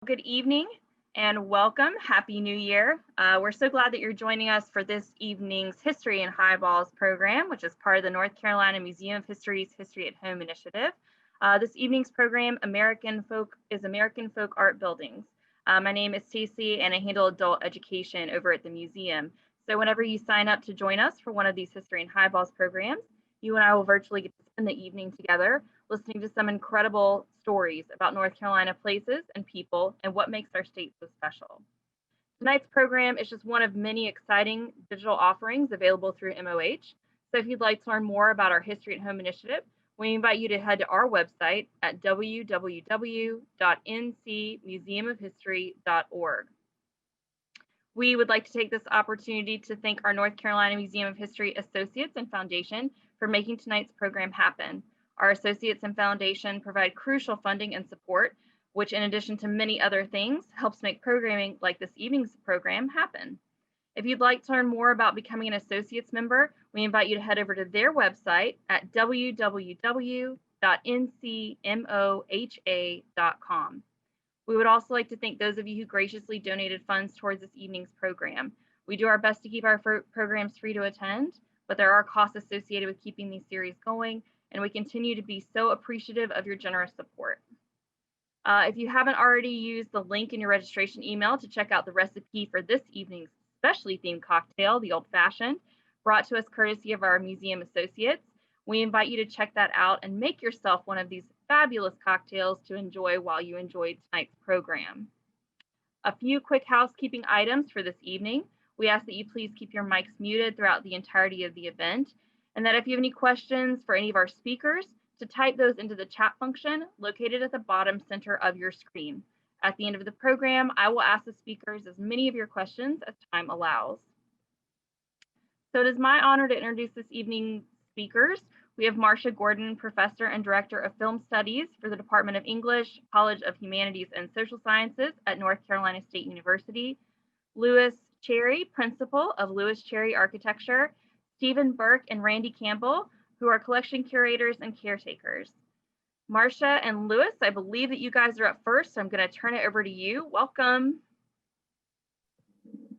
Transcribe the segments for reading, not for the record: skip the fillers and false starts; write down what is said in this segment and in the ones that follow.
Good evening and welcome. Happy New Year. We're so glad that you're joining us for this evening's History and Highballs program, which is part of the North Carolina Museum of History's History at Home initiative. This evening's program American Folk Art Buildings. My name is Stacey and I handle adult education over at the museum. So whenever you sign up to join us for one of these History and Highballs programs, you and I will virtually get to spend the evening together listening to some incredible stories about North Carolina places and people and what makes our state so special. Tonight's program is just one of many exciting digital offerings available through MOH. So if you'd like to learn more about our History at Home initiative, we invite you to head to our website at www.ncmuseumofhistory.org. We would like to take this opportunity to thank our North Carolina Museum of History Associates and Foundation for making tonight's program happen. Our associates and foundation provide crucial funding and support, which in addition to many other things, helps make programming like this evening's program happen. If you'd like to learn more about becoming an associates member, we invite you to head over to their website at www.ncmoha.com. We would also like to thank those of you who graciously donated funds towards this evening's program. We do our best to keep our programs free to attend, but there are costs associated with keeping these series going, and we continue to be so appreciative of your generous support. If you haven't already used the link in your registration email to check out the recipe for this evening's specially themed cocktail, the Old Fashioned, brought to us courtesy of our museum associates, we invite you to check that out and make yourself one of these fabulous cocktails to enjoy while you enjoy tonight's program. A few quick housekeeping items for this evening. We ask that you please keep your mics muted throughout the entirety of the event, and that if you have any questions for any of our speakers, to type those into the chat function located at the bottom center of your screen. At the end of the program, I will ask the speakers as many of your questions as time allows. So it is my honor to introduce this evening's speakers. We have Marcia Gordon, Professor and Director of Film Studies for the Department of English, College of Humanities and Social Sciences at North Carolina State University. Lewis Cherry, Principal of Lewis Cherry Architecture. Stephen Burke and Randy Campbell, who are collection curators and caretakers. Marcia and Lewis, I believe that you guys are up first, so I'm going to turn it over to you. Welcome.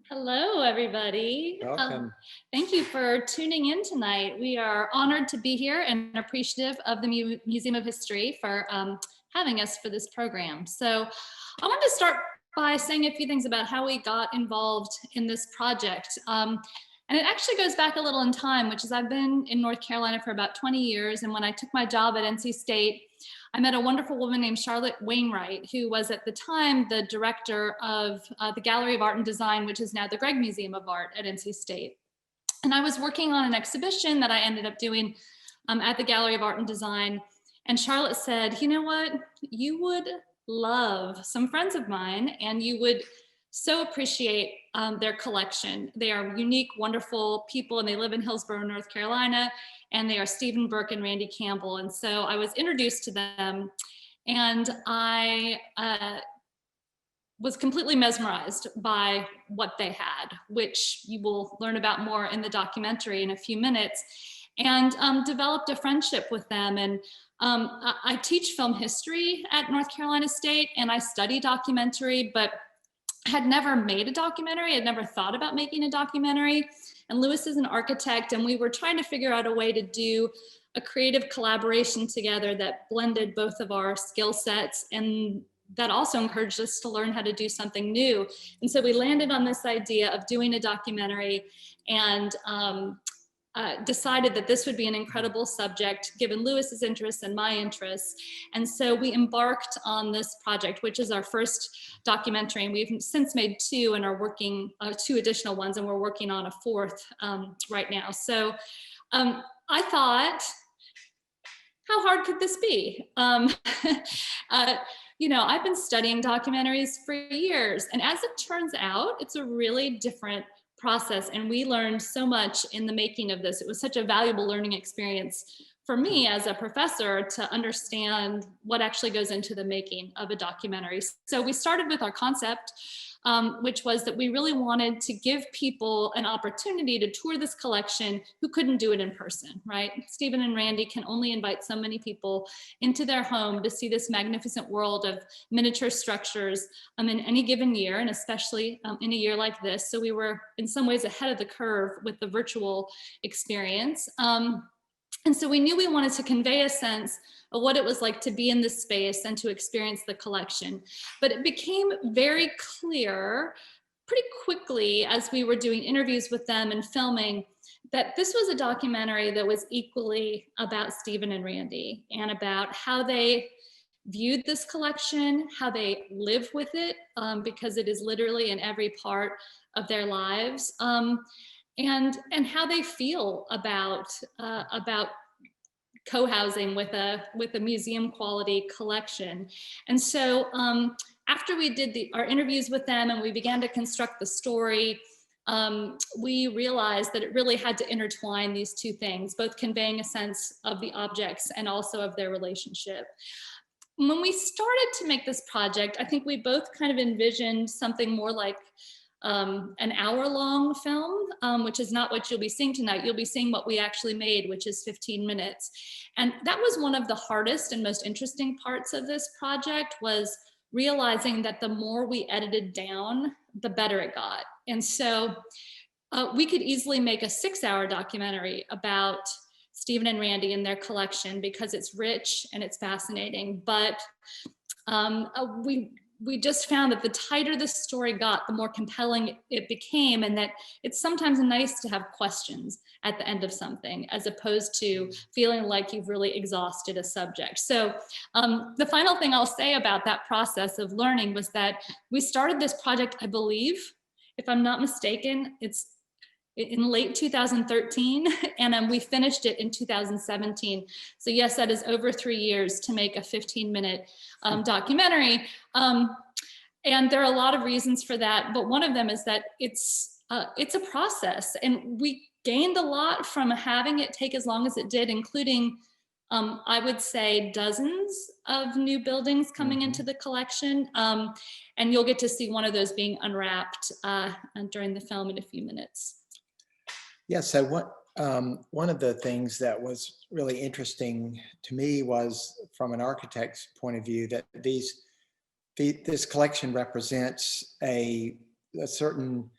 Hello, everybody. Welcome. Thank you for tuning in tonight. We are honored to be here and appreciative of the Museum of History for having us for this program. So I wanted to start by saying a few things about how we got involved in this project. And it actually goes back a little in time, which is I've been in North Carolina for about 20 years. And when I took my job at NC State, I met a wonderful woman named Charlotte Wainwright, who was at the time the director of the Gallery of Art and Design, which is now the Gregg Museum of Art at NC State. And I was working on an exhibition that I ended up doing at the Gallery of Art and Design. And Charlotte said, you know what, you would love some friends of mine and you would so appreciate their collection. They are unique, wonderful people, and they live in Hillsborough, North Carolina, and they are Stephen Burke and Randy Campbell. And so I was introduced to them, and I was completely mesmerized by what they had, which you will learn about more in the documentary in a few minutes, and developed a friendship with them. And I teach film history at North Carolina State, and I study documentary, but had never made a documentary. I'd never thought about making a documentary. And Lewis is an architect, and we were trying to figure out a way to do a creative collaboration together that blended both of our skill sets and that also encouraged us to learn how to do something new. And so we landed on this idea of doing a documentary and decided that this would be an incredible subject given Lewis's interests and my interests. And so we embarked on this project, which is our first documentary. And we've since made two and are working, two additional ones, and we're working on a fourth right now. So I thought, how hard could this be? You know, I've been studying documentaries for years, and as it turns out, it's a really different process, and we learned so much in the making of this. It was such a valuable learning experience for me as a professor to understand what actually goes into the making of a documentary. So we started with our concept which was that we really wanted to give people an opportunity to tour this collection who couldn't do it in person, right? Stephen and Randy can only invite so many people into their home to see this magnificent world of miniature structures in any given year, and especially in a year like this. So we were in some ways ahead of the curve with the virtual experience. And so we knew we wanted to convey a sense of what it was like to be in this space and to experience the collection. But it became very clear pretty quickly as we were doing interviews with them and filming that this was a documentary that was equally about Stephen and Randy and about how they viewed this collection, how they live with it, because it is literally in every part of their lives. And how they feel about co-housing with a museum quality collection. And so after we did our interviews with them and we began to construct the story, we realized that it really had to intertwine these two things, both conveying a sense of the objects and also of their relationship. When we started to make this project, I think we both kind of envisioned something more like an hour-long film, which is not what you'll be seeing tonight. You'll be seeing what we actually made, which is 15 minutes. And that was one of the hardest and most interesting parts of this project, was realizing that the more we edited down, the better it got. And so we could easily make a 6-hour documentary about Stephen and Randy and their collection because it's rich and it's fascinating. But we just found that the tighter the story got, the more compelling it became, and that it's sometimes nice to have questions at the end of something, as opposed to feeling like you've really exhausted a subject. So the final thing I'll say about that process of learning was that we started this project, I believe, if I'm not mistaken, it's in late 2013, and we finished it in 2017. So yes, that is over 3 years to make a 15-minute documentary. And there are a lot of reasons for that, but one of them is that it's a process, and we gained a lot from having it take as long as it did, including, I would say, dozens of new buildings coming into the collection. And you'll get to see one of those being unwrapped during the film in a few minutes. Yeah, so one of the things that was really interesting to me was, from an architect's point of view, that this collection represents a certain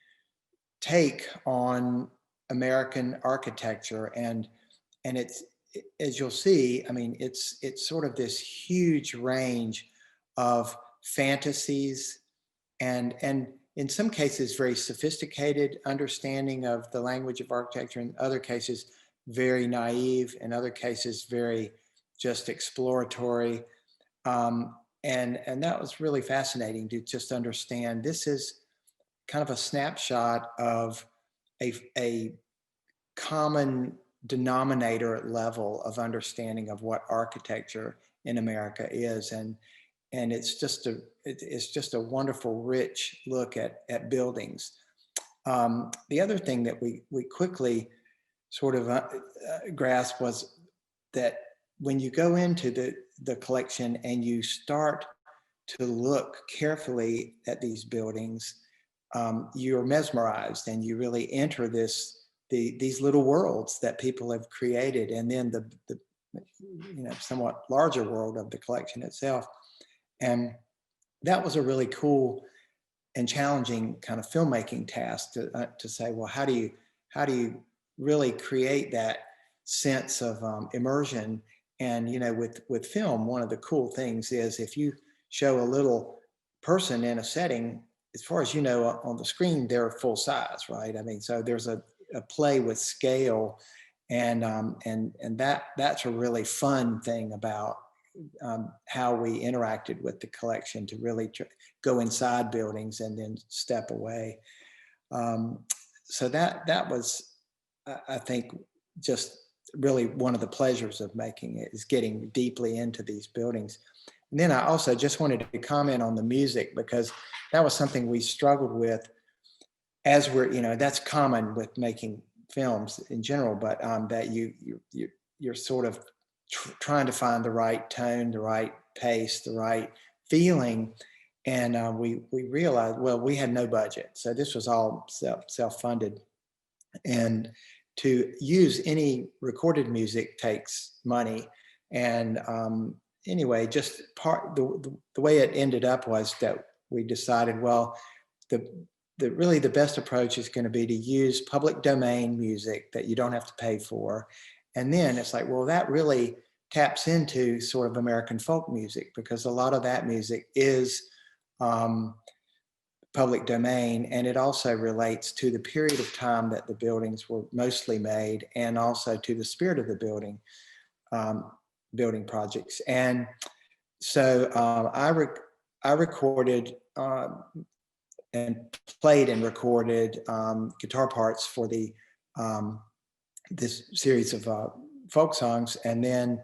take on American architecture, and it's, as you'll see, I mean, it's sort of this huge range of fantasies and in some cases very sophisticated understanding of the language of architecture, in other cases very naive, in other cases very just exploratory. And that was really fascinating to just understand. This is kind of a snapshot of a common denominator level of understanding of what architecture in America is. And it's just a wonderful, rich look at buildings. The other thing that we quickly sort of grasped was that when you go into the collection and you start to look carefully at these buildings, you're mesmerized, and you really enter these little worlds that people have created, and then the somewhat larger world of the collection itself. And that was a really cool and challenging kind of filmmaking task to say, well, how do you really create that sense of immersion? And with film, one of the cool things is if you show a little person in a setting, as far as you know, on the screen, they're full size, right? I mean, so there's a play with scale, and that's a really fun thing about how we interacted with the collection, to really go inside buildings and then step away. So that was, I think, just really one of the pleasures of making it, is getting deeply into these buildings. And then I also just wanted to comment on the music, because that was something we struggled with as that's common with making films in general, but that you're sort of trying to find the right tone, the right pace, the right feeling. And we realized, well, we had no budget. So this was all self-funded. And to use any recorded music takes money. And anyway, just the way it ended up was that we decided, well, really the best approach is going to be to use public domain music that you don't have to pay for. And then it's like, well, that really taps into sort of American folk music, because a lot of that music is public domain, and it also relates to the period of time that the buildings were mostly made, and also to the spirit of the building projects. And so I recorded and played and recorded guitar parts for this series of folk songs, and then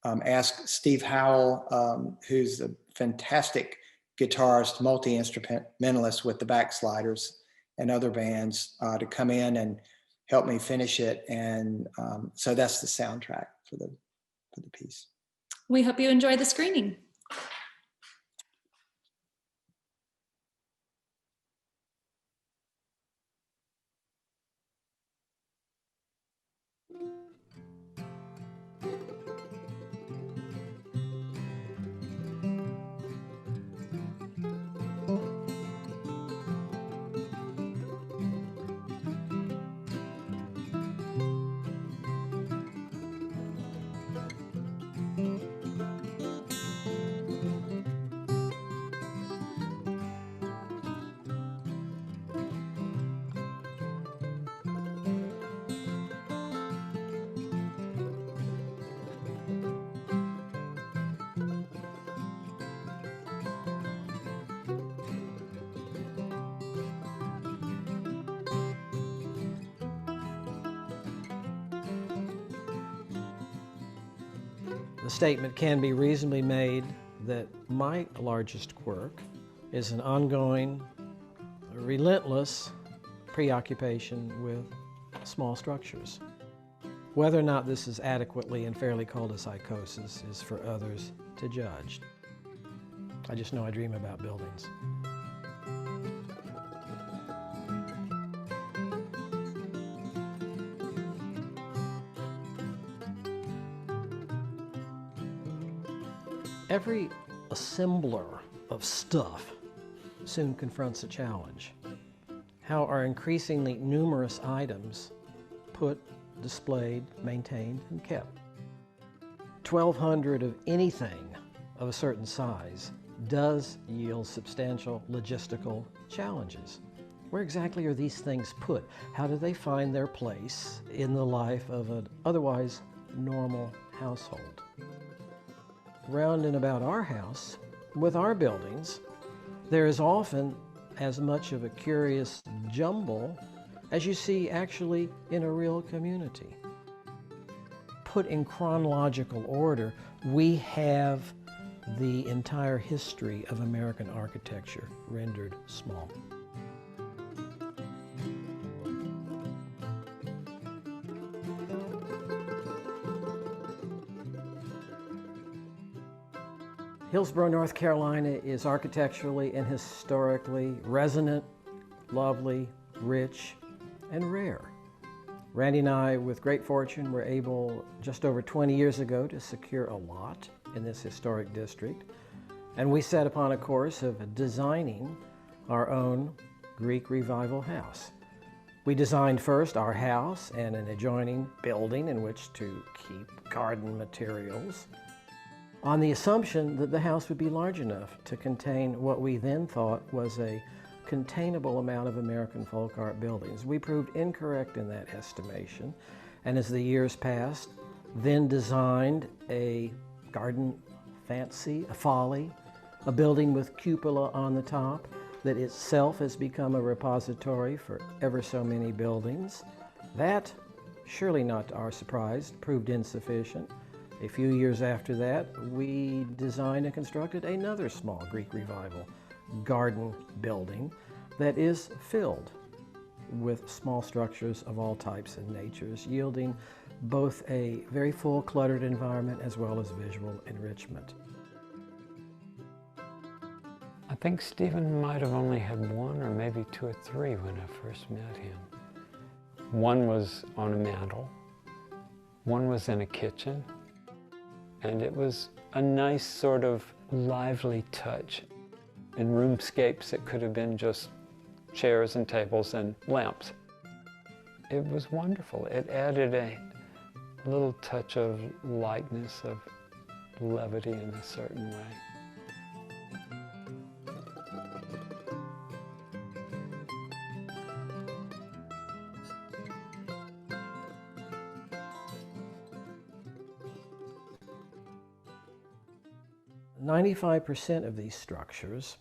asked Steve Howell, who's a fantastic guitarist, multi-instrumentalist with the Backsliders and other bands, to come in and help me finish it. And so that's the soundtrack for the piece. We hope you enjoy the screening. The statement can be reasonably made that my largest quirk is an ongoing, relentless preoccupation with small structures. Whether or not this is adequately and fairly called a psychosis is for others to judge. I just know I dream about buildings. Every assembler of stuff soon confronts a challenge. How are increasingly numerous items put, displayed, maintained, and kept? 1,200 of anything of a certain size does yield substantial logistical challenges. Where exactly are these things put? How do they find their place in the life of an otherwise normal household? Round and about our house, with our buildings, there is often as much of a curious jumble as you see actually in a real community. Put in chronological order, we have the entire history of American architecture rendered small. Hillsborough, North Carolina is architecturally and historically resonant, lovely, rich, and rare. Randy and I, with great fortune, were able just over 20 years ago to secure a lot in this historic district, and we set upon a course of designing our own Greek Revival house. We designed first our house and an adjoining building in which to keep garden materials, on the assumption that the house would be large enough to contain what we then thought was a containable amount of American folk art buildings. We proved incorrect in that estimation, and as the years passed, then designed a garden fancy, a folly, a building with cupola on the top that itself has become a repository for ever so many buildings. That, surely not to our surprise, proved insufficient. A few years after that, we designed and constructed another small Greek Revival garden building that is filled with small structures of all types and natures, yielding both a very full cluttered environment as well as visual enrichment. I think Stephen might have only had one or maybe two or three when I first met him. One was on a mantle, one was in a kitchen, and it was a nice sort of lively touch. In roomscapes, it could have been just chairs and tables and lamps. It was wonderful. It added a little touch of lightness, of levity in a certain way. 95% of these structures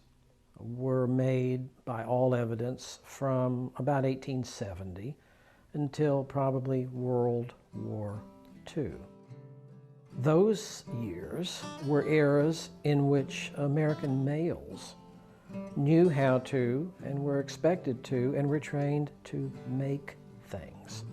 were made, by all evidence, from about 1870 until probably World War II. Those years were eras in which American males knew how to and were expected to and were trained to make things,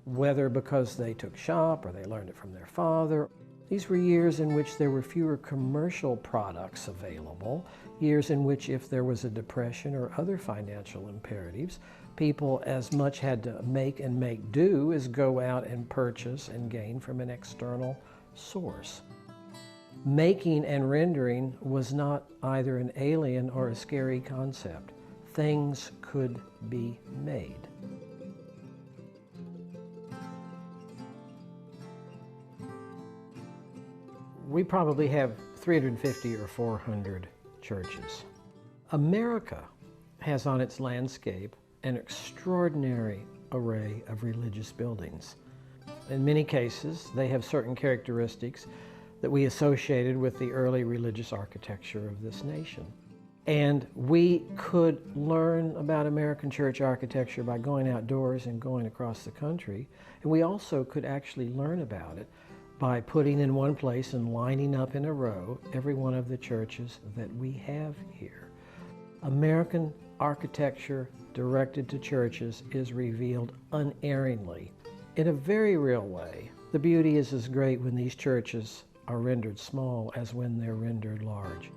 whether because they took shop or they learned it from their father. These were years in which there were fewer commercial products available, years in which if there was a depression or other financial imperatives, people as much had to make and make do as go out and purchase and gain from an external source. Making and rendering was not either an alien or a scary concept. Things could be made. We probably have 350 or 400 churches. America has on its landscape an extraordinary array of religious buildings. In many cases, they have certain characteristics that we associated with the early religious architecture of this nation. And we could learn about American church architecture by going outdoors and going across the country. And we also could actually learn about it by putting in one place and lining up in a row every one of the churches that we have here. American architecture directed to churches is revealed unerringly. In a very real way, the beauty is as great when these churches are rendered small as when they're rendered large.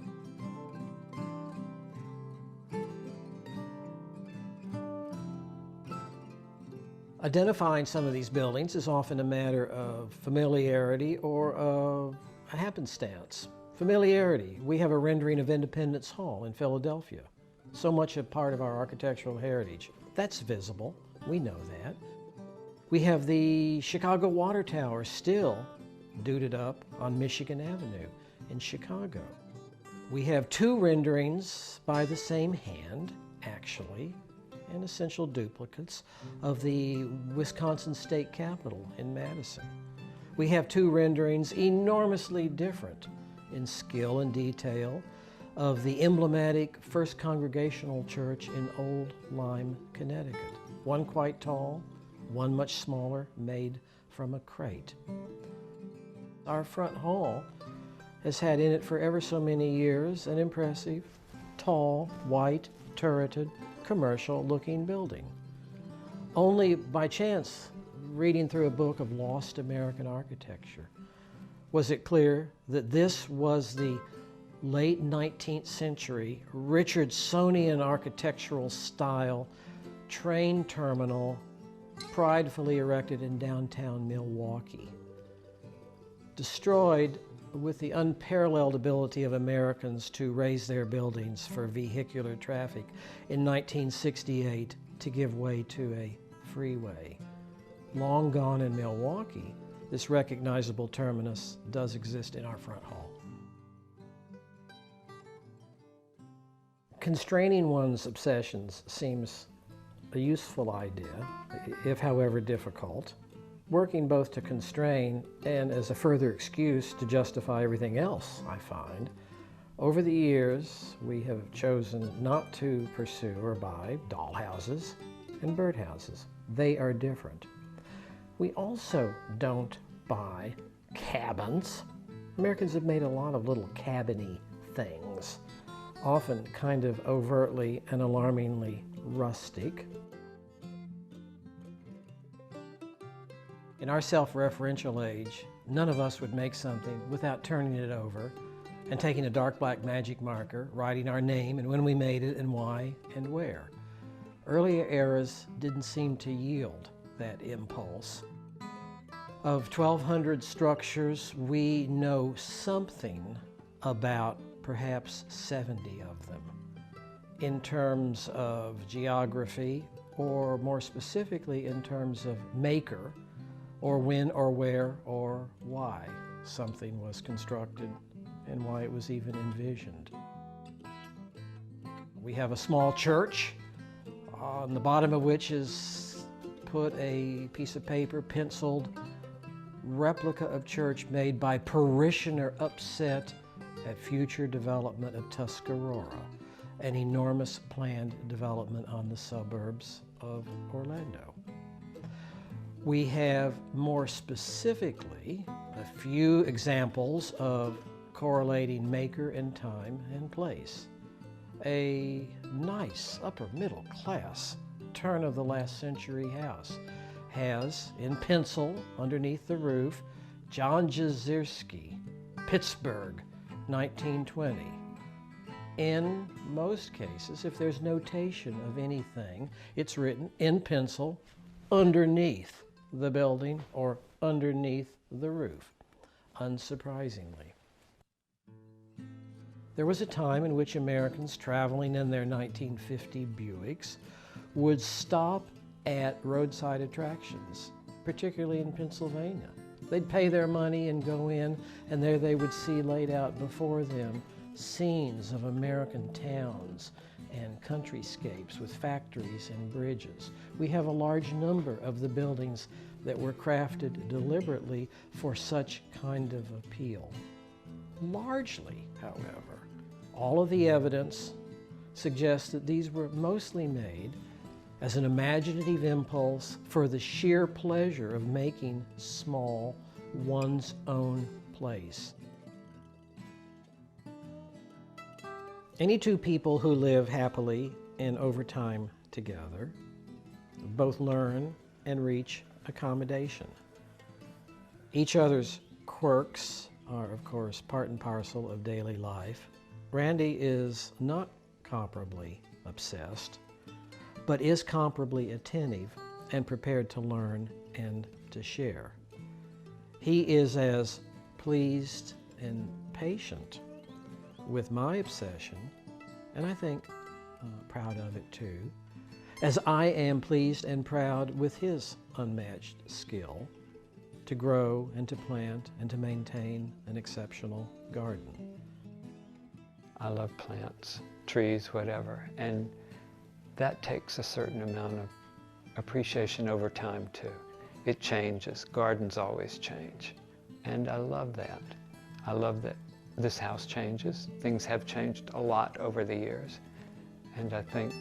Identifying some of these buildings is often a matter of familiarity or of a happenstance. Familiarity, we have a rendering of Independence Hall in Philadelphia. So much a part of our architectural heritage. That's visible, we know that. We have the Chicago Water Tower still duded up on Michigan Avenue in Chicago. We have two renderings by the same hand, actually, and essential duplicates of the Wisconsin State Capitol in Madison. We have two renderings enormously different in skill and detail of the emblematic First Congregational Church in Old Lyme, Connecticut. One quite tall, one much smaller, made from a crate. Our front hall has had in it for ever so many years an impressive, tall, white, turreted, commercial-looking building. Only by chance, reading through a book of lost American architecture, was it clear that this was the late 19th century Richardsonian architectural style train terminal pridefully erected in downtown Milwaukee. Destroyed with the unparalleled ability of Americans to raise their buildings for vehicular traffic in 1968 to give way to a freeway. Long gone in Milwaukee, this recognizable terminus does exist in our front hall. Constraining one's obsessions seems a useful idea, if however difficult. Working both to constrain and as a further excuse to justify everything else, I find. Over the years, we have chosen not to pursue or buy dollhouses and birdhouses. They are different. We also don't buy cabins. Americans have made a lot of little cabin-y things, often kind of overtly and alarmingly rustic. In our self-referential age, none of us would make something without turning it over and taking a dark black magic marker, writing our name and when we made it and why and where. Earlier eras didn't seem to yield that impulse. Of 1,200 structures, we know something about perhaps 70 of them in terms of geography, or more specifically in terms of maker, or when or where or why something was constructed and why it was even envisioned. We have a small church on the bottom of which is put a piece of paper, penciled, replica of church made by parishioner upset at future development of Tuscarora, an enormous planned development on the suburbs of Orlando. We have more specifically a few examples of correlating maker and time and place. A nice upper middle class turn of the last century house has in pencil underneath the roof John Jezierski, Pittsburgh, 1920. In most cases, if there's notation of anything, it's written in pencil underneath the building or underneath the roof, unsurprisingly. There was a time in which Americans traveling in their 1950 Buicks would stop at roadside attractions, particularly in Pennsylvania. They'd pay their money and go in, and there they would see laid out before them scenes of American towns and countryscapes with factories and bridges. We have a large number of the buildings that were crafted deliberately for such kind of appeal. Largely, however, all of the evidence suggests that these were mostly made as an imaginative impulse for the sheer pleasure of making small one's own place. Any two people who live happily and over time together both learn and reach accommodation. Each other's quirks are, of course, part and parcel of daily life. Randy is not comparably obsessed, but is comparably attentive and prepared to learn and to share. He is as pleased and patient with my obsession, and I think proud of it too, as I am pleased and proud with his unmatched skill to grow and to plant and to maintain an exceptional garden. I love plants, trees, whatever, and that takes a certain amount of appreciation over time too. It changes, gardens always change, and I love that. I love that this house changes. Things have changed a lot over the years, and I think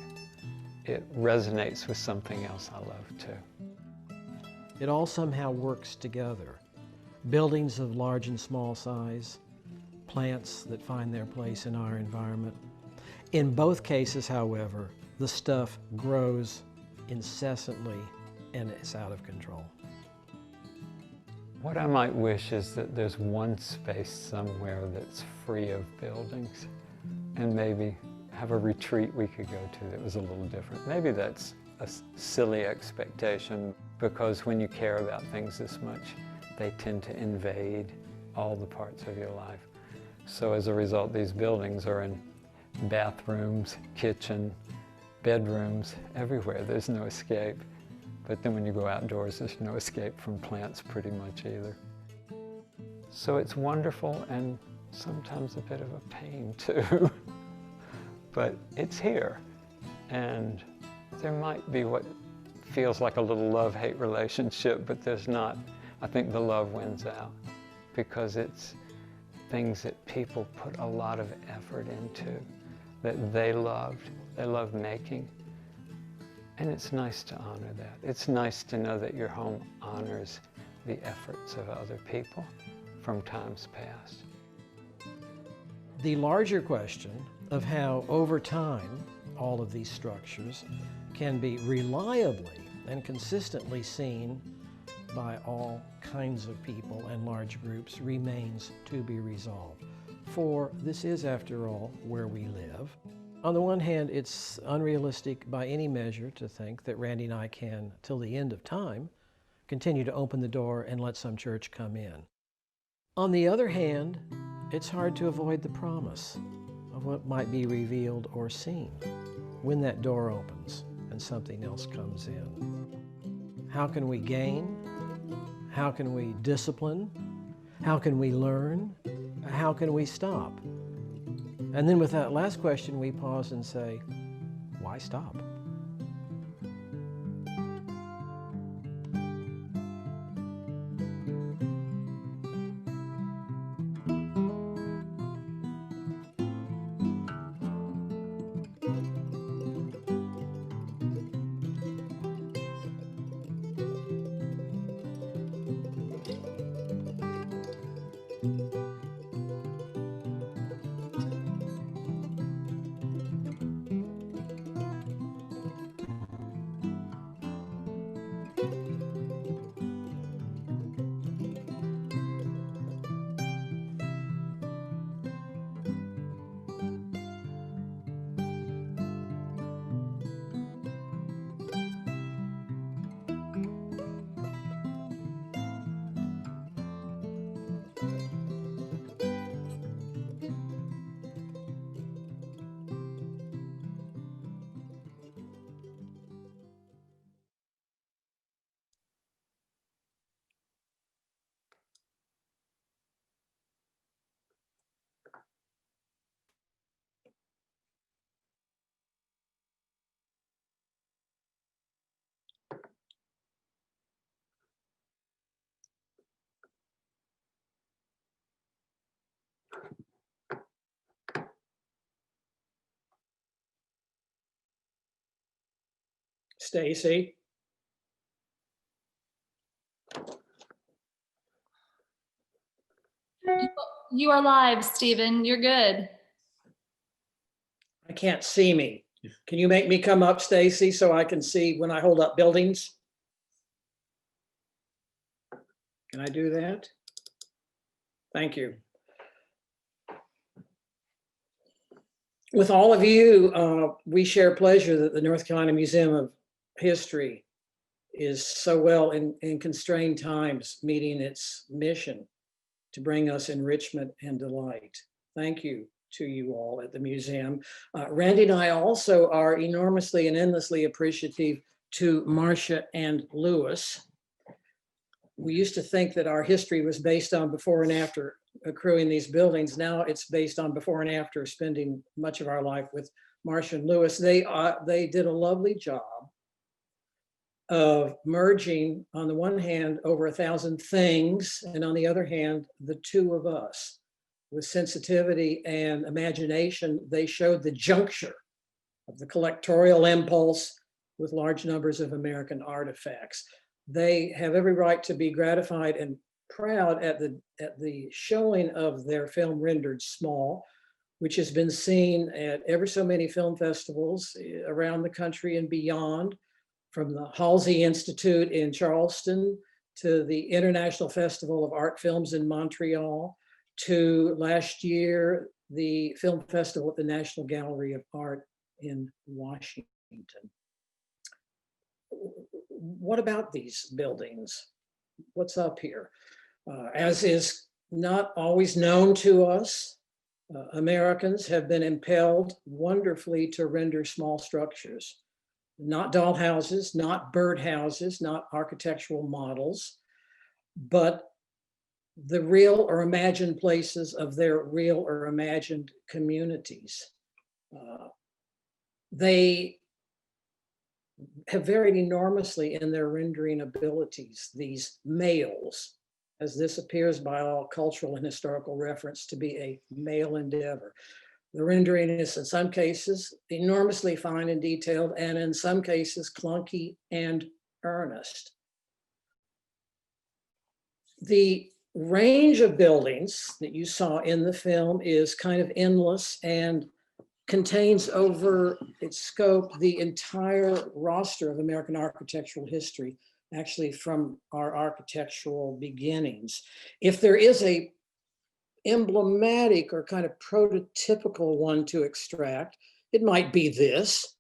it resonates with something else I love too. It all somehow works together. Buildings of large and small size, plants that find their place in our environment. In both cases, however, the stuff grows incessantly and it's out of control. What I might wish is that there's one space somewhere that's free of buildings, and maybe have a retreat we could go to that was a little different. Maybe that's a silly expectation, because when you care about things this much, they tend to invade all the parts of your life. So as a result, these buildings are in bathrooms, kitchen, bedrooms, everywhere. There's no escape. But then when you go outdoors, there's no escape from plants pretty much either. So it's wonderful and sometimes a bit of a pain too. But it's here. And there might be what feels like a little love-hate relationship, but there's not. I think the love wins out because it's things that people put a lot of effort into, that they loved making. And it's nice to honor that. It's nice to know that your home honors the efforts of other people from times past. The larger question of how, over time, all of these structures can be reliably and consistently seen by all kinds of people and large groups remains to be resolved. therefore, this is, after all, where we live. On the one hand, it's unrealistic by any measure to think that Randy and I can, till the end of time, continue to open the door and let some church come in. On the other hand, it's hard to avoid the promise of what might be revealed or seen when that door opens and something else comes in. How can we gain? How can we discipline? How can we learn? How can we stop? And then with that last question, we pause and say, why stop? Stacy? You are live, Stephen. You're good. I can't see me. Can you make me come up, Stacy, so I can see when I hold up buildings? Can I do that? Thank you. With all of you, we share pleasure that the North Carolina Museum of History is so well in constrained times meeting its mission to bring us enrichment and delight. Thank you to you all at the museum. Randy and I also are enormously and endlessly appreciative to Marcia and Lewis. We used to think that our history was based on before and after accruing these buildings. Now it's based on before and after spending much of our life with Marcia and Lewis. They did a lovely job of merging, on the one hand, over 1,000 things, and on the other hand, the two of us. With sensitivity and imagination, they showed the juncture of the collectorial impulse with large numbers of American artifacts. They have every right to be gratified and proud at the showing of their film Rendered Small, which has been seen at ever so many film festivals around the country and beyond, from the Halsey Institute in Charleston to the International Festival of Art Films in Montreal, to last year, the film festival at the National Gallery of Art in Washington. What about these buildings? What's up here? As is not always known to us, Americans have been impelled wonderfully to render small structures. Not doll houses, not bird houses, not architectural models, but the real or imagined places of their real or imagined communities. They have varied enormously in their rendering abilities, these males, as this appears by all cultural and historical reference to be a male endeavor. The rendering is in some cases enormously fine and detailed, and in some cases clunky and earnest. The range of buildings that you saw in the film is kind of endless and contains over its scope the entire roster of American architectural history, actually from our architectural beginnings. If there is a emblematic or kind of prototypical one to extract, it might be this.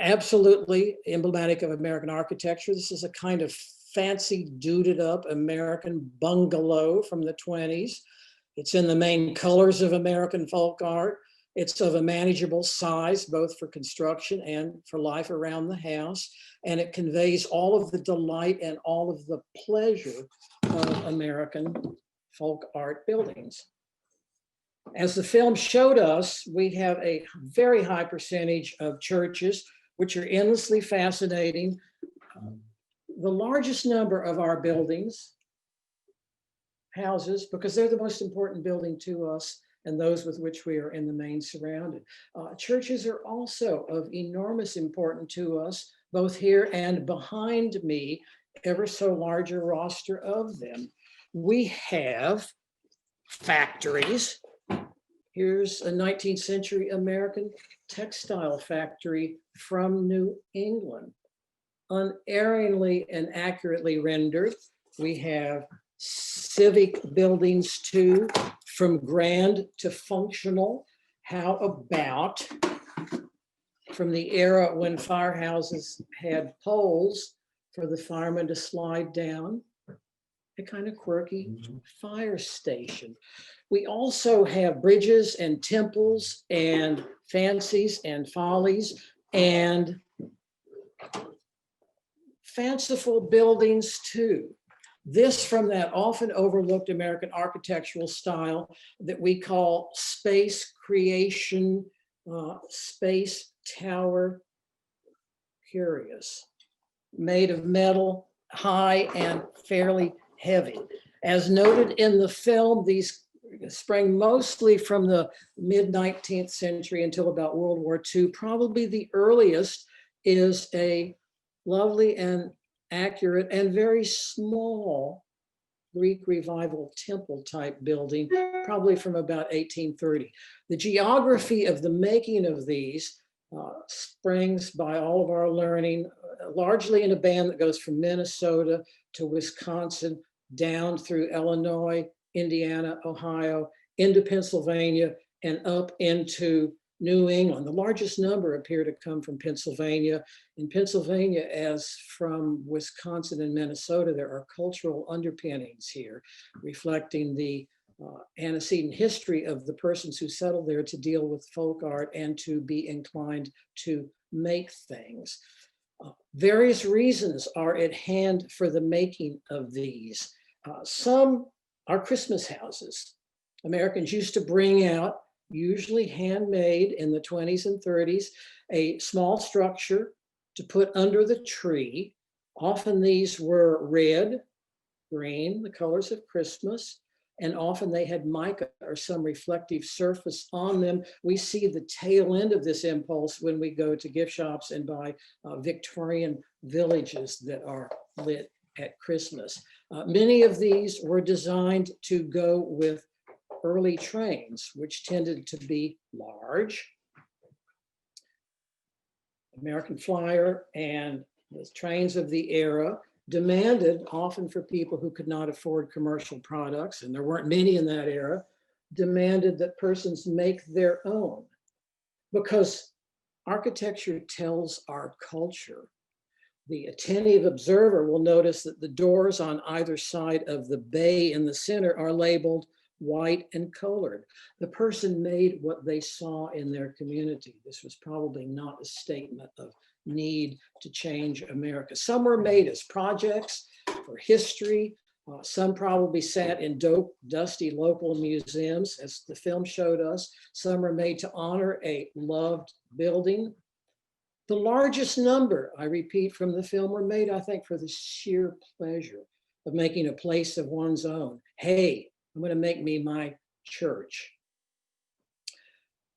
Absolutely emblematic of American architecture. This is a kind of fancy, duded up American bungalow from the 20s. It's in the main colors of American folk art. It's of a manageable size, both for construction and for life around the house. And it conveys all of the delight and all of the pleasure of American folk art buildings. As the film showed us, we have a very high percentage of churches, which are endlessly fascinating. The largest number of our buildings, houses, because they're the most important building to us and those with which we are in the main surrounded. Churches are also of enormous importance to us, both here and behind me, ever so larger roster of them. We have factories. Here's a 19th century American textile factory from New England. Unerringly and accurately rendered. We have civic buildings too, from grand to functional. How about from the era when firehouses had poles for the firemen to slide down? A kind of quirky fire station. We also have bridges and temples and fancies and follies and fanciful buildings too. This from that often overlooked American architectural style that we call space creation, space tower curious, made of metal, high and fairly heavy. As noted in the film, these sprang mostly from the mid-19th century until about World War II. Probably the earliest is a lovely and accurate and very small Greek Revival temple type building, probably from about 1830. The geography of the making of these springs by all of our learning, largely in a band that goes from Minnesota to Wisconsin, down through Illinois, Indiana, Ohio, into Pennsylvania, and up into New England. The largest number appear to come from Pennsylvania. In Pennsylvania, as from Wisconsin and Minnesota, there are cultural underpinnings here, reflecting the antecedent history of the persons who settled there to deal with folk art and to be inclined to make things. Various reasons are at hand for the making of these. Some are Christmas houses. Americans used to bring out, usually handmade in the 20s and 30s, a small structure to put under the tree. Often these were red, green, the colors of Christmas, and often they had mica or some reflective surface on them. We see the tail end of this impulse when we go to gift shops and buy Victorian villages that are lit at Christmas. Many of these were designed to go with early trains, which tended to be large. American Flyer and the trains of the era demanded, often for people who could not afford commercial products, and there weren't many in that era, demanded that persons make their own, because architecture tells our culture. The attentive observer will notice that the doors on either side of the bay in the center are labeled white and colored. The person made what they saw in their community. This was probably not a statement of need to change America. Some were made as projects for history. Some probably sat in dusty local museums, as the film showed us. Some were made to honor a loved building. The largest number, I repeat, from the film were made, I think, for the sheer pleasure of making a place of one's own. Hey, I'm going to make me my church.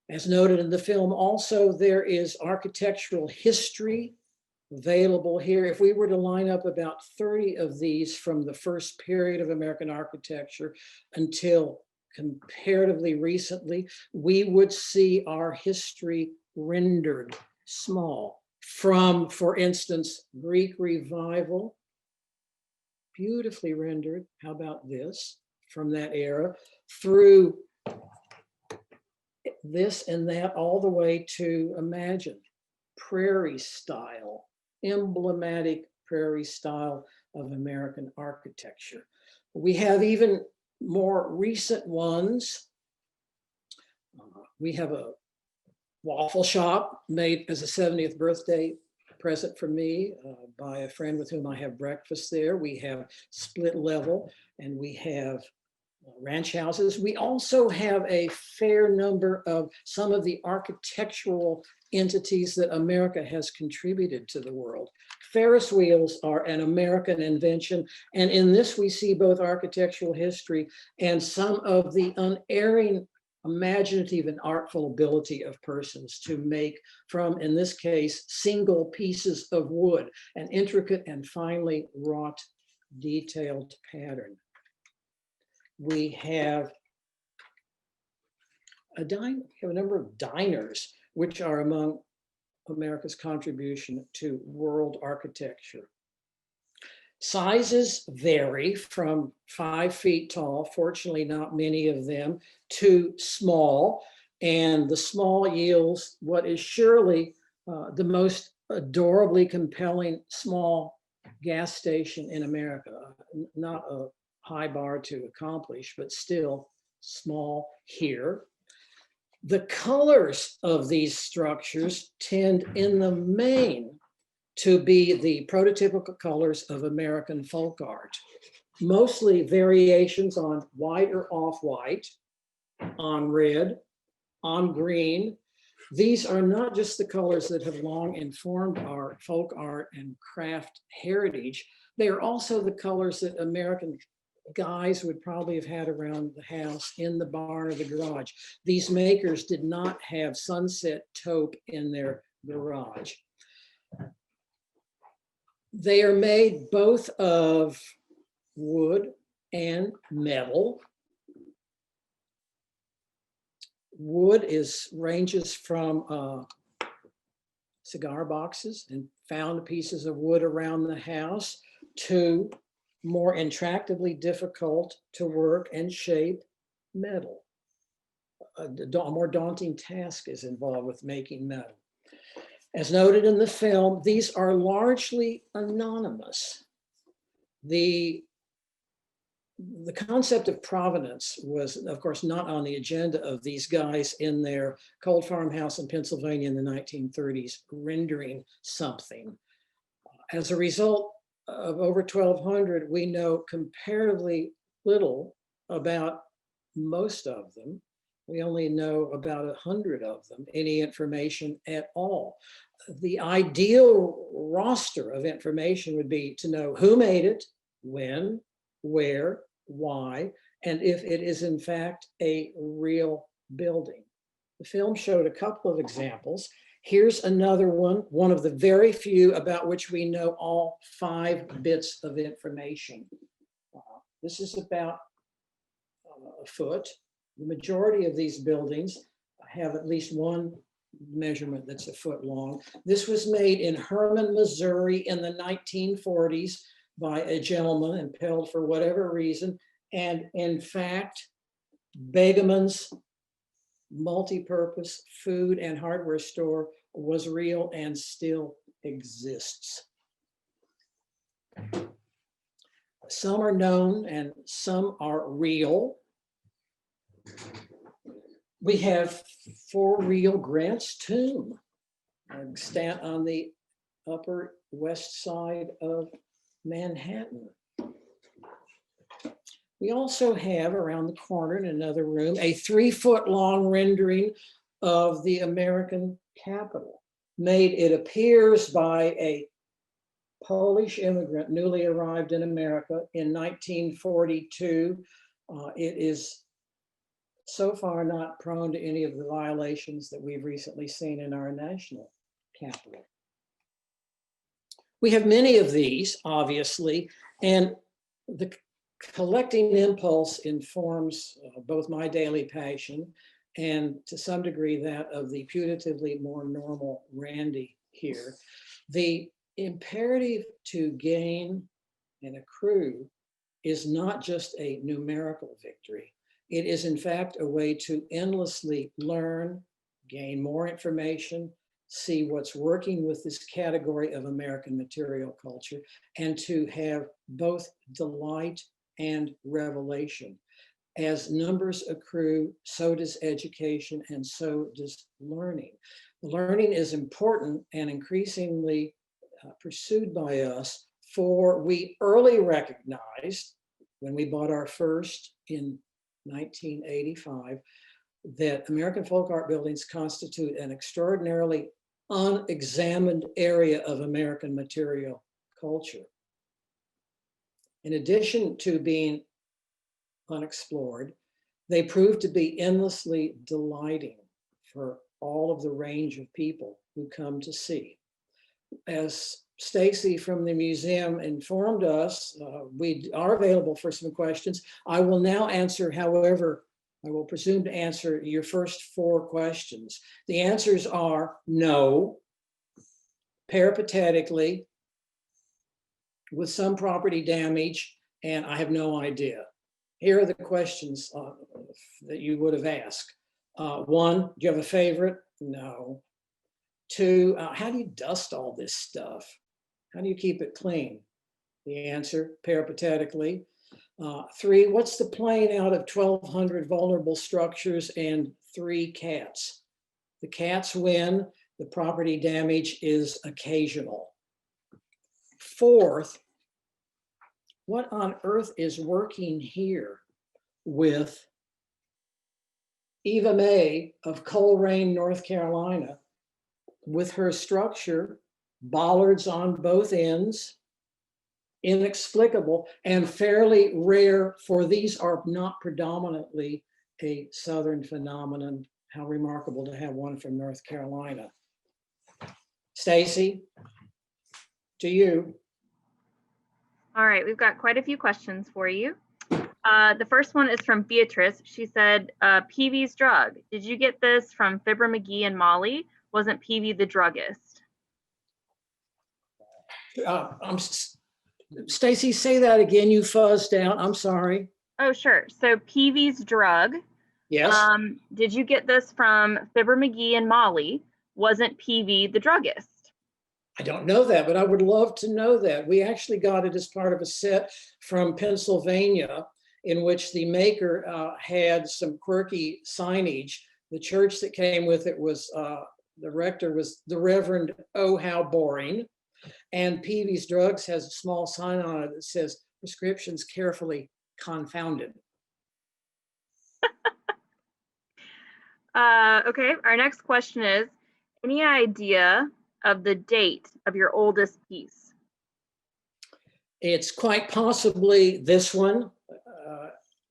As noted in the film, also there is architectural history available here. If we were to line up about 30 of these from the first period of American architecture until comparatively recently, we would see our history rendered small from, for instance, Greek Revival, beautifully rendered. How about this? from that era through this and that, all the way to, imagine, prairie style, emblematic prairie style of American architecture. We have even more recent ones. We have a waffle shop made as a 70th birthday present for me by a friend with whom I have breakfast there. We have split level, and we have ranch houses. We also have a fair number of some of the architectural entities that America has contributed to the world. Ferris wheels are an American invention, and in this we see both architectural history and some of the unerring imaginative and artful ability of persons to make from, in this case, single pieces of wood, an intricate and finely wrought, detailed pattern. We have a number of diners, which are among America's contribution to world architecture. Sizes vary from 5 feet tall, fortunately not many of them, to small. And the small yields what is surely the most adorably compelling small gas station in America. Not a high bar to accomplish, but still small here. The colors of these structures tend in the main to be the prototypical colors of American folk art, mostly variations on white or off-white, on red, on green. These are not just the colors that have long informed our folk art and craft heritage, they are also the colors that American guys would probably have had around the house, in the barn or the garage. These makers did not have sunset taupe in their garage. They are made both of wood and metal. Wood ranges from cigar boxes and found pieces of wood around the house to more intractably difficult to work and shape metal. A more daunting task is involved with making metal. As noted in the film, these are largely anonymous. The concept of provenance was, of course, not on the agenda of these guys in their cold farmhouse in Pennsylvania in the 1930s, rendering something. As a result of over 1,200, we know comparatively little about most of them. We only know about 100 of them, any information at all. The ideal roster of information would be to know who made it, when, where, why, and if it is in fact a real building. The film showed a couple of examples. Here's another one of the very few about which we know all 5 bits of information. This is about a foot. The majority of these buildings have at least one measurement that's a foot long. This was made in Hermann, Missouri in the 1940s by a gentleman, impelled for whatever reason. And in fact, Begeman's multi-purpose food and hardware store was real and still exists. Some are known and some are real. We have for real Grant's Tomb, on the upper west side of Manhattan. We also have around the corner in another room a 3-foot-long rendering of the American Capitol, made, it appears, by a Polish immigrant newly arrived in America in 1942. It is so far not prone to any of the violations that we've recently seen in our national capital. We have many of these, obviously, and the collecting impulse informs both my daily passion and to some degree that of the putatively more normal Randy here. The imperative to gain and accrue is not just a numerical victory. It is in fact a way to endlessly learn, gain more information, see what's working with this category of American material culture, and to have both delight and revelation. As numbers accrue, so does education and so does learning. Learning is important and increasingly pursued by us, for we early recognized when we bought our first in 1985 that American folk art buildings constitute an extraordinarily unexamined area of American material culture. In addition to being unexplored, they prove to be endlessly delighting for all of the range of people who come to see. As Stacy from the museum informed us, we are available for some questions. I will now answer, however, I will presume to answer your first 4 questions. The answers are no, peripatetically, with some property damage, and I have no idea. Here are the questions that you would have asked. 1, do you have a favorite? No. 2, how do you dust all this stuff? How do you keep it clean? The answer, peripatetically. 3, what's the plane out of 1,200 vulnerable structures and 3 cats? The cats win, the property damage is occasional. 4th, what on earth is working here with Eva May of Coleraine, North Carolina, with her structure, bollards on both ends, inexplicable and fairly rare, for these are not predominantly a Southern phenomenon. How remarkable to have one from North Carolina. Stacy, to you. All right, we've got quite a few questions for you. The first one is from Beatrice. She said, Peavy's drug. Did you get this from Fibber McGee and Molly? Wasn't Peavy the druggist? Stacy, say that again. You fuzzed out. I'm sorry. Oh, sure. So Peavy's drug. Yes. Did you get this from Fibber McGee and Molly? Wasn't Peavy the druggist? I don't know that, but I would love to know that. We actually got it as part of a set from Pennsylvania in which the maker had some quirky signage. The church that came with it was, the rector was the Reverend Oh How Boring. And Peavy's Drugs has a small sign on it that says, prescriptions carefully confounded. Okay, our next question is, any idea of the date of your oldest piece? It's quite possibly this one.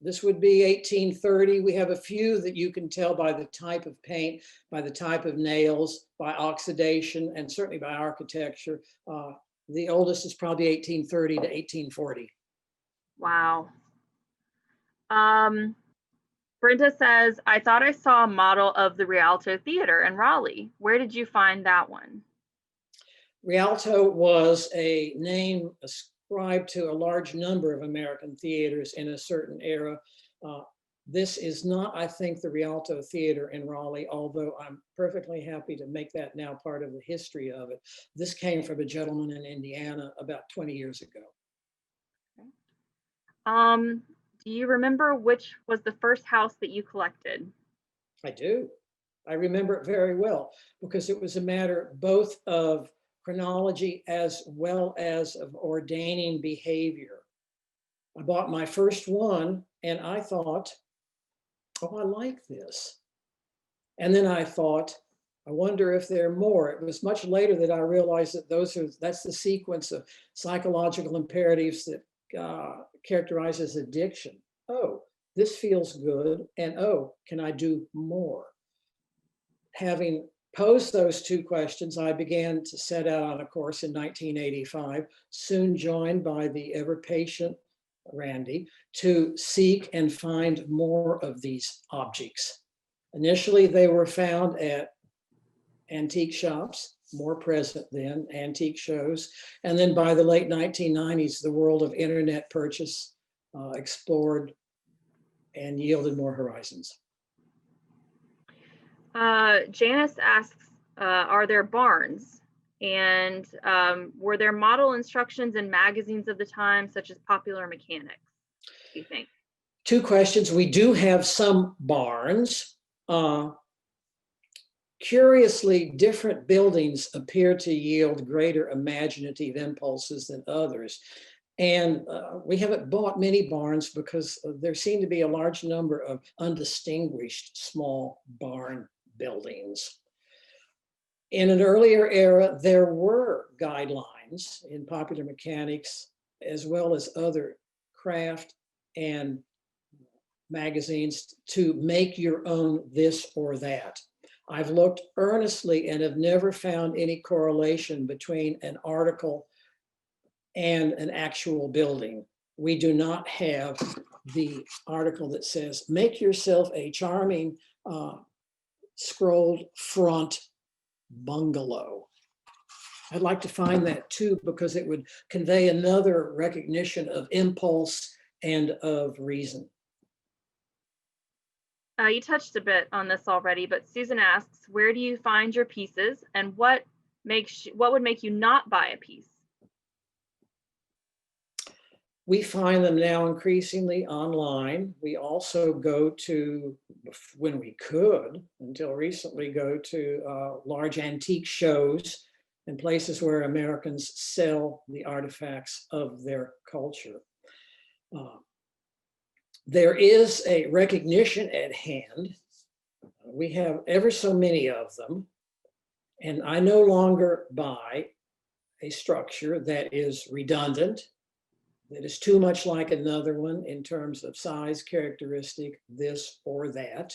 This would be 1830. We have a few that you can tell by the type of paint, by the type of nails, by oxidation, and certainly by architecture. The oldest is probably 1830 to 1840. Wow. Brenda says, I thought I saw a model of the Rialto Theater in Raleigh. Where did you find that one? Rialto was a name ascribed to a large number of American theaters in a certain era. This is not, I think, the Rialto Theater in Raleigh, although I'm perfectly happy to make that now part of the history of it. This came from a gentleman in Indiana about 20 years ago. Okay. Do you remember which was the first house that you collected? I do. I remember it very well because it was a matter both of chronology as well as of ordaining behavior. I bought my first one and I thought, oh, I like this. And then I thought, I wonder if there are more. It was much later that I realized that that's the sequence of psychological imperatives that characterizes addiction. Oh, this feels good. And oh, can I do more? Having posed those 2 questions, I began to set out on a course in 1985, soon joined by the ever patient Randy, to seek and find more of these objects. Initially, they were found at antique shops, more present then, antique shows. And then by the late 1990s, the world of internet purchase explored and yielded more horizons. Janice asks, are there barns? And were there model instructions in magazines of the time, such as Popular Mechanics, do you think? Two questions. We do have some barns. Curiously, different buildings appear to yield greater imaginative impulses than others. And we haven't bought many barns because there seem to be a large number of undistinguished small barn buildings. In an earlier era, there were guidelines in Popular Mechanics, as well as other craft and magazines, to make your own this or that. I've looked earnestly and have never found any correlation between an article and an actual building. We do not have the article that says, make yourself a charming scrolled front bungalow. I'd like to find that too, because it would convey another recognition of impulse and of reason. You touched a bit on this already, but Susan asks, where do you find your pieces, and what would make you not buy a piece? We find them now increasingly online. We also go to, when we could, until recently, go to large antique shows and places where Americans sell the artifacts of their culture. There is a recognition at hand. We have ever so many of them, and I no longer buy a structure that is redundant, that is too much like another one in terms of size, characteristic, this or that.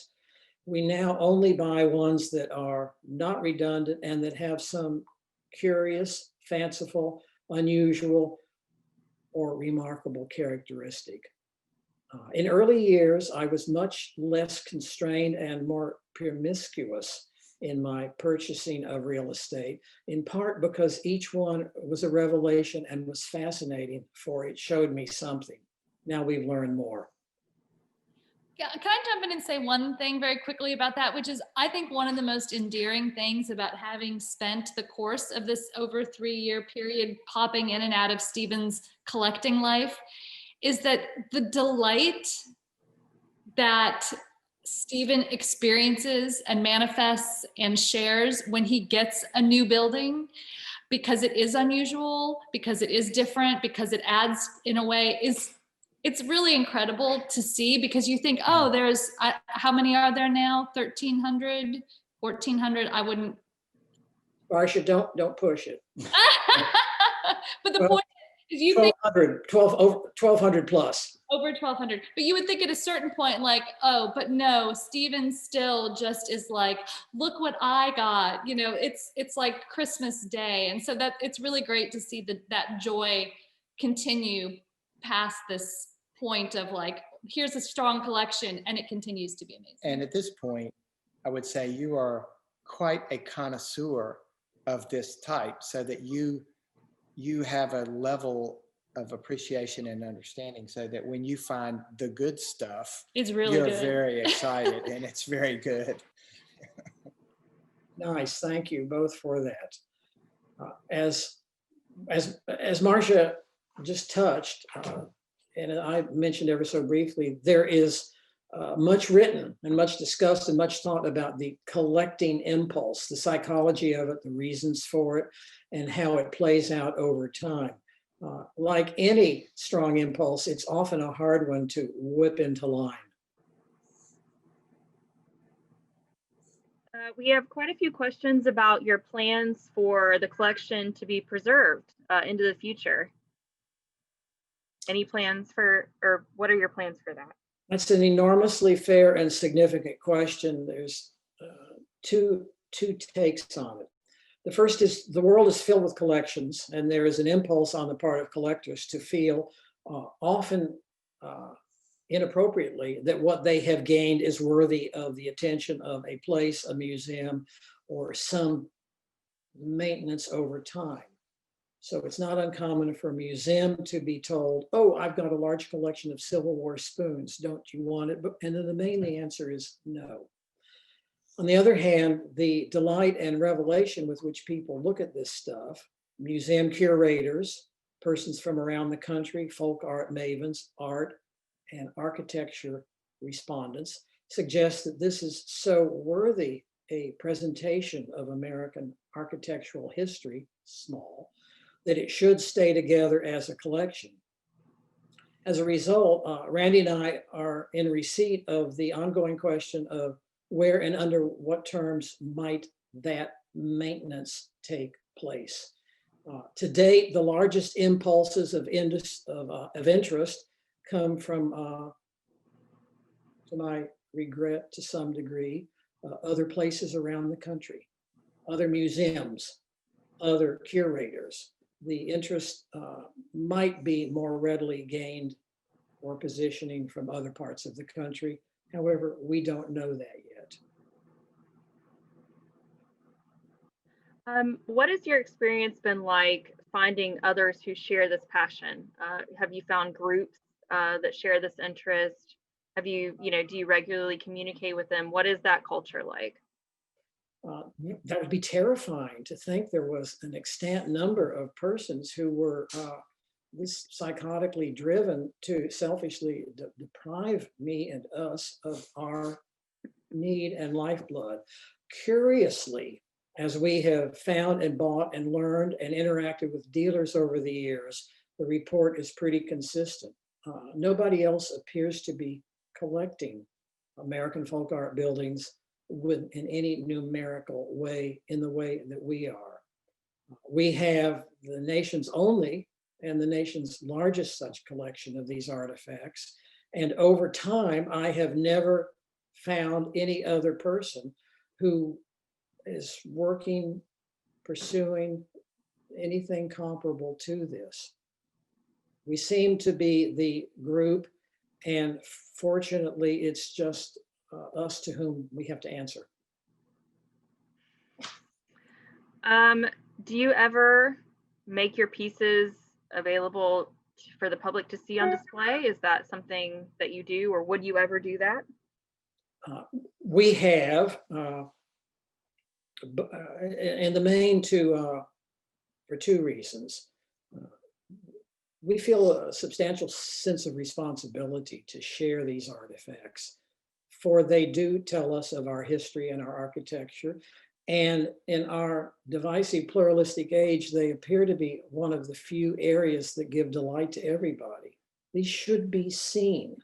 We now only buy ones that are not redundant and that have some curious, fanciful, unusual, or remarkable characteristic. In early years, I was much less constrained and more promiscuous in my purchasing of real estate, in part because each one was a revelation and was fascinating, for it showed me something. Now we've learned more. Yeah, can I jump in and say one thing very quickly about that, which is I think one of the most endearing things about having spent the course of this over 3-year period popping in and out of Stephen's collecting life is that the delight that Stephen experiences and manifests and shares when he gets a new building, because it is unusual, because it is different, because it adds in a way, it's really incredible to see, because you think, oh, there's, how many are there now? 1,300, 1,400, I wouldn't. Marcia, don't push it. But the Well, point is you think 1,200 plus. over 1,200, but you would think at a certain point, like, oh, but no, Stephen still just is like, look what I got. You know, it's like Christmas Day. And so that it's really great to see that joy continue past this point of like, here's a strong collection, and it continues to be amazing. And at this point, I would say you are quite a connoisseur of this type, so that you have a level of appreciation and understanding, so that when you find the good stuff, It's really you're good. very excited and it's very good. Nice, thank you both for that. As Marcia just touched, and I mentioned ever so briefly, there is much written and much discussed and much thought about the collecting impulse, the psychology of it, the reasons for it, and how it plays out over time. Like any strong impulse, it's often a hard one to whip into line. We have quite a few questions about your plans for the collection to be preserved into the future. Any plans for, or what are your plans for that? That's an enormously fair and significant question. There's two takes on it. The first is the world is filled with collections, and there is an impulse on the part of collectors to feel often inappropriately that what they have gained is worthy of the attention of a place, a museum, or some maintenance over time. So it's not uncommon for a museum to be told, oh, I've got a large collection of Civil War spoons. Don't you want it? And in the main, the answer is no. On the other hand, the delight and revelation with which people look at this stuff, museum curators, persons from around the country, folk art mavens, art and architecture respondents, suggest that this is so worthy a presentation of American architectural history, small, that it should stay together as a collection. As a result, Randy and I are in receipt of the ongoing question of where and under what terms might that maintenance take place. To date, the largest impulses of interest come from, to my regret to some degree, other places around the country, other museums, other curators. The interest might be more readily gained or positioning from other parts of the country. However, we don't know that yet. What has your experience been like finding others who share this passion? Have you found groups that share this interest? Have you, do you regularly communicate with them? What is that culture like? That would be terrifying to think there was an extant number of persons who were this psychotically driven to selfishly deprive me and us of our need and lifeblood. Curiously, as we have found and bought and learned and interacted with dealers over the years, the report is pretty consistent. Nobody else appears to be collecting American folk art buildings in any numerical way, in the way that we are. We have the nation's only and the nation's largest such collection of these artifacts. And over time, I have never found any other person who is working, pursuing anything comparable to this. We seem to be the group, and fortunately, it's just us to whom we have to answer. Do you ever make your pieces available for the public to see on display? Is that something that you do, or would you ever do that? We have, in the main, for two reasons. We feel a substantial sense of responsibility to share these artifacts, for they do tell us of our history and our architecture. And in our divisive pluralistic age, they appear to be one of the few areas that give delight to everybody. These should be seen.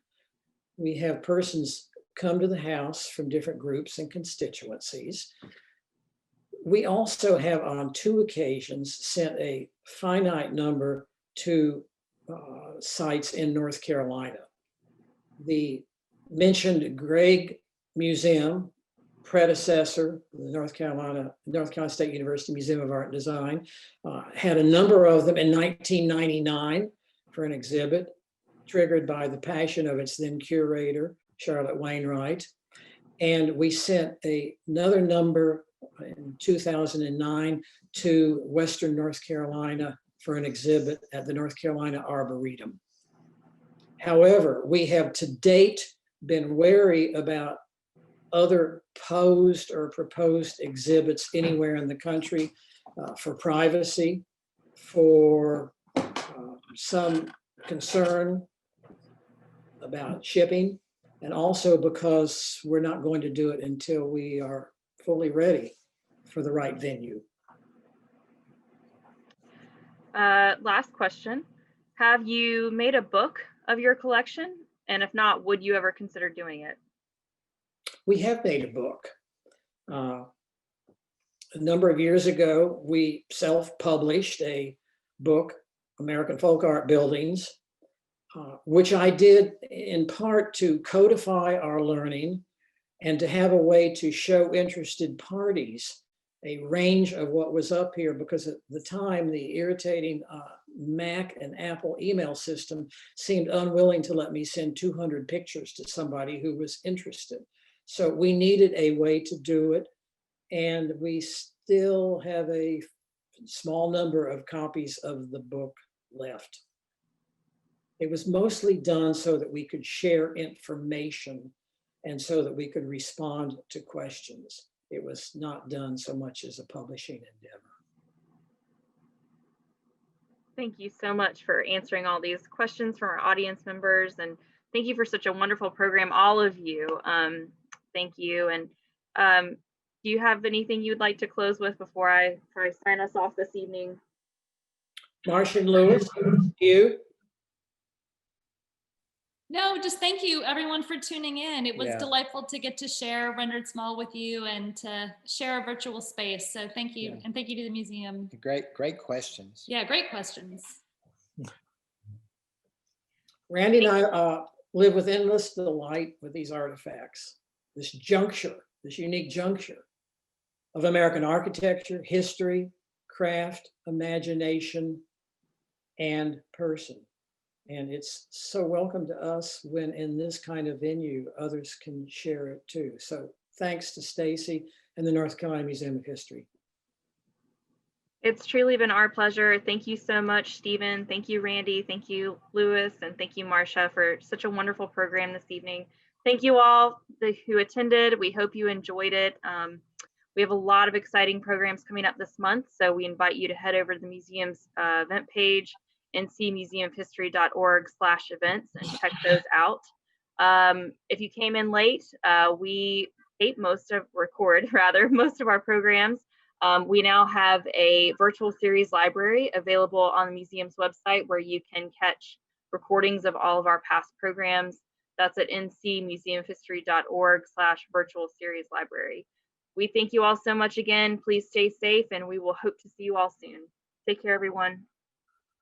We have persons come to the house from different groups and constituencies. We also have on 2 occasions sent a finite number to sites in North Carolina. The mentioned Gregg Museum, predecessor, the North Carolina State University Museum of Art and Design, had a number of them in 1999 for an exhibit, triggered by the passion of its then curator, Charlotte Wainwright. And we sent another number in 2009 to Western North Carolina for an exhibit at the North Carolina Arboretum. However, we have to date been wary about other posed or proposed exhibits anywhere in the country for privacy, for some concern about shipping, and also because we're not going to do it until we are fully ready for the right venue. Last question. Have you made a book of your collection? And if not, would you ever consider doing it? We have made a book. A number of years ago, we self-published a book, American Folk Art Buildings, which I did in part to codify our learning and to have a way to show interested parties a range of what was up here, because at the time, the irritating Mac and Apple email system seemed unwilling to let me send 200 pictures to somebody who was interested. So we needed a way to do it. And we still have a small number of copies of the book left. It was mostly done so that we could share information and so that we could respond to questions. It was not done so much as a publishing endeavor. Thank you so much for answering all these questions from our audience members, and thank you for such a wonderful program, all of you. Thank you. And do you have anything you'd like to close with before I sign us off this evening? Marcia and Lewis, you? No, just thank you everyone for tuning in. It was Yeah. delightful to get to share Rendered Small with you and to share a virtual space. So thank you. Yeah. And thank you to the museum. Great questions. Yeah, great questions. Randy and I live with endless delight with these artifacts, this juncture, this unique juncture of American architecture, history, craft, imagination, and person. And it's so welcome to us when in this kind of venue, others can share it too. So thanks to Stacy and the North Carolina Museum of History. It's truly been our pleasure. Thank you so much, Stephen. Thank you, Randy. Thank you, Lewis. And thank you, Marcia, for such a wonderful program this evening. Thank you all who attended. We hope you enjoyed it. We have a lot of exciting programs coming up this month, so we invite you to head over to the museum's event page, ncmuseumhistory.org/events, and check those out. If you came in late, we record most of our programs. We now have a virtual series library available on the museum's website where you can catch recordings of all of our past programs. That's at ncmuseumhistory.org/virtual series library. We thank you all so much again. Please stay safe, and we will hope to see you all soon. Take care, everyone.